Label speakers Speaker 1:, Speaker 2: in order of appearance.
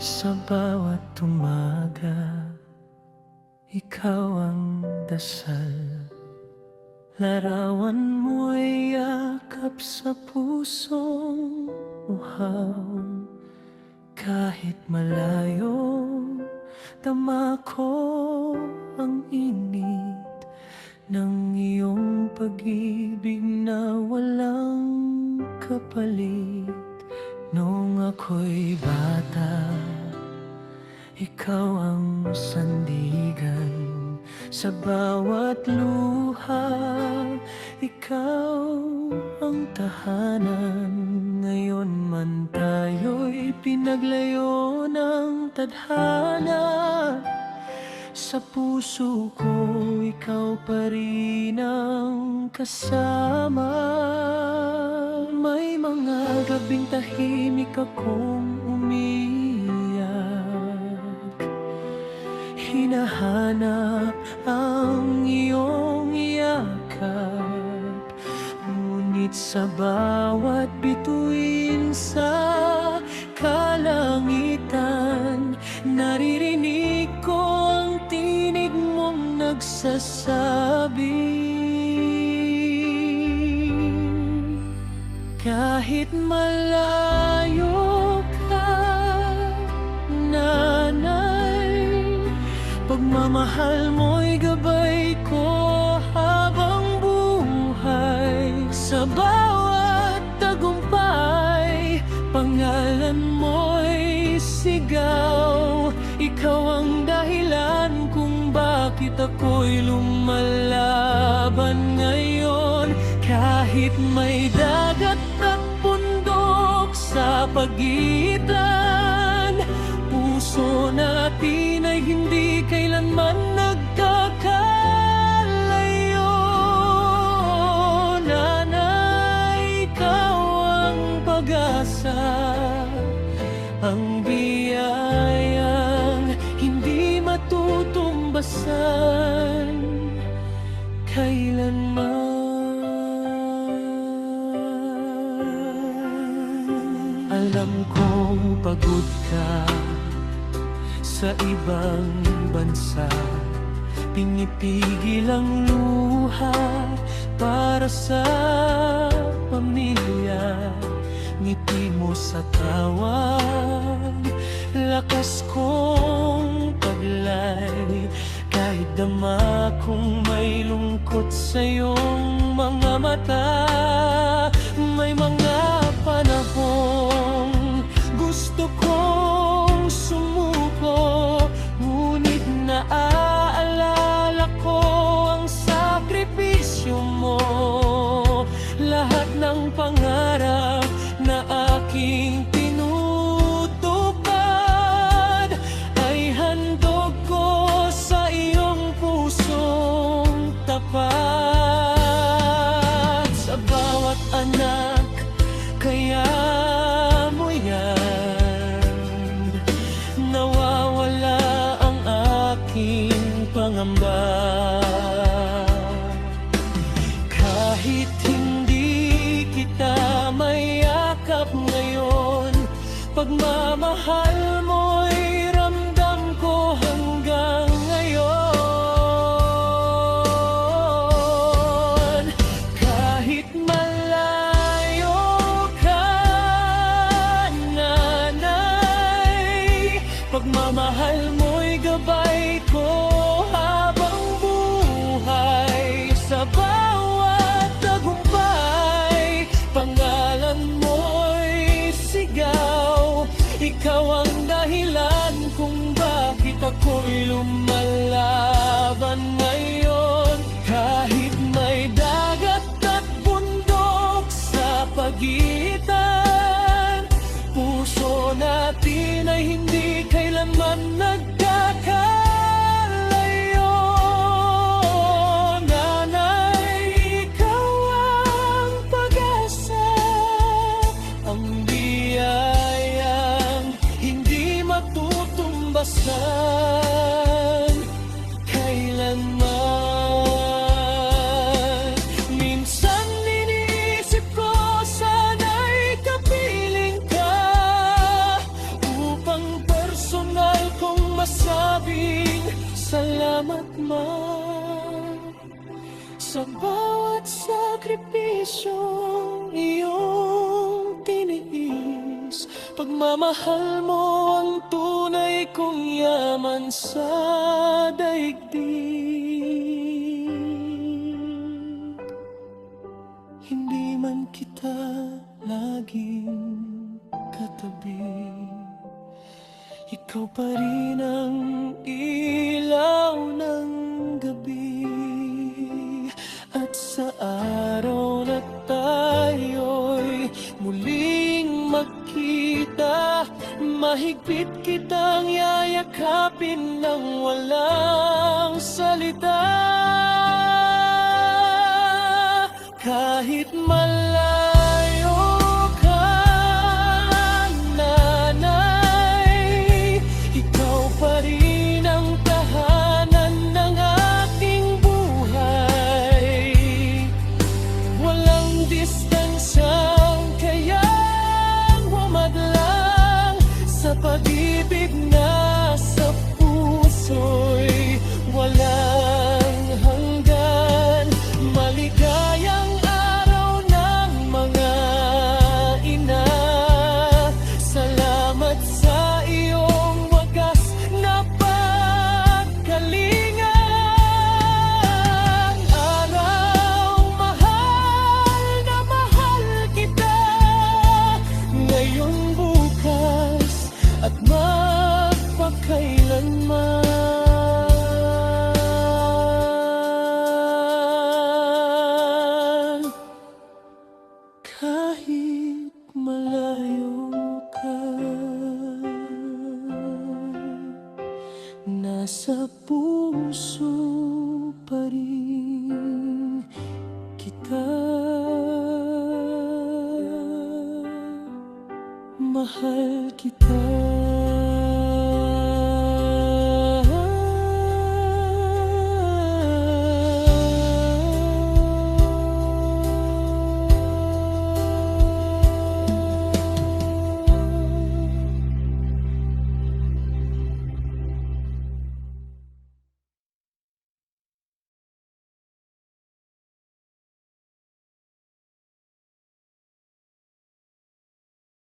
Speaker 1: Sa bawat umaga, ikaw ang dasal. Larawan mo'y yakap sa pusong uhaw. Kahit malayo, tama ko ang init ng iyong pag-ibig na walang kapalit. Noong ako'y bata, ikaw ang sandigan sa bawat luha. Ikaw ang tahanan. Ngayon man tayo'y pinaglayo ng tadhana. Sa puso ko, ikaw pa rin ang kasama. May mga gabing tahimik akong umiiyak, hinahanap ang iyong yakap. Ngunit sa bawat bituin sa kalangitan, naririnig ko ang tinig mong nagsasabi, kahit malayo ka, nanay, pagmamahal mo'y gabay ko habang buhay. Sa bawat tagumpay, pangalan mo'y sigaw. Ikaw ang dahilan kung bakit ako'y lumalaban ngayon. Kahit may dagat at bundok sa pagitan, puso natin ay hindi kailanman nagkakalayo. Nanay, ikaw ang pag-asa, ang biyayang hindi matutumbasan kailanman. Alam kong pagod ka sa ibang bansa, pinipigil ang luha para sa pamilya. Ngiti mo sa tawag, lakas kong taglay. Kahit dama kong may lungkot sa iyong mga mata. May mga panahong gusto kong sumuko, ngunit naaalala ko ang sakripisyo mo. Lahat ng pangarap na aking tinutupad ay handog ko sa iyong pusong tapat. Sa bawat anak, kaya mo yan, nawawala ang aking pangamba. Kahit hindi kita mayakap ngayon, pagmamahal mo'y ramdam ko hanggang ngayon. Kahit malayo ka, nanay, pagmamahal mo'y gabay ko habang buhay. Sa bawat tagumpay, pangalan mo'y sigaw. Ikaw ang dahilan kung bakit ako'y lumalaban ngayon. Kahit may dagat at bundok sa pagitan, puso natin ay hindi kailanman nagkakalayo. Nanay, ikaw ang pag-asa, ang biyayang hindi matutumbasan kailanman. Minsan iniisip ko, sana'y kapiling ka upang Salamat, Ma, sa bawat sakripisyong iyong tiniis. Pagmamahal mo ang tunay kong yaman sa daigdig. Hindi man kita laging katabi, ikaw pa rin ang ilaw ng gabi. At sa araw na tayo'y muling magkita, mahigpit kitang yayakapin ng walang salita. Kahit malayo ka, nanay, ikaw pa rin ang tahanan ng aking buhay. Walang distansyang kayang humadlang sa pag-ibig na sa puso'y walang hanggan. Maligayang araw ng mga ina, salamat sa iyong wagas na pagkalinga. Araw, mahal na mahal kita, ngayon, bukas at magpakailanman. Kahit malayo ka, nasa puso pa rin kita. Mahal kita.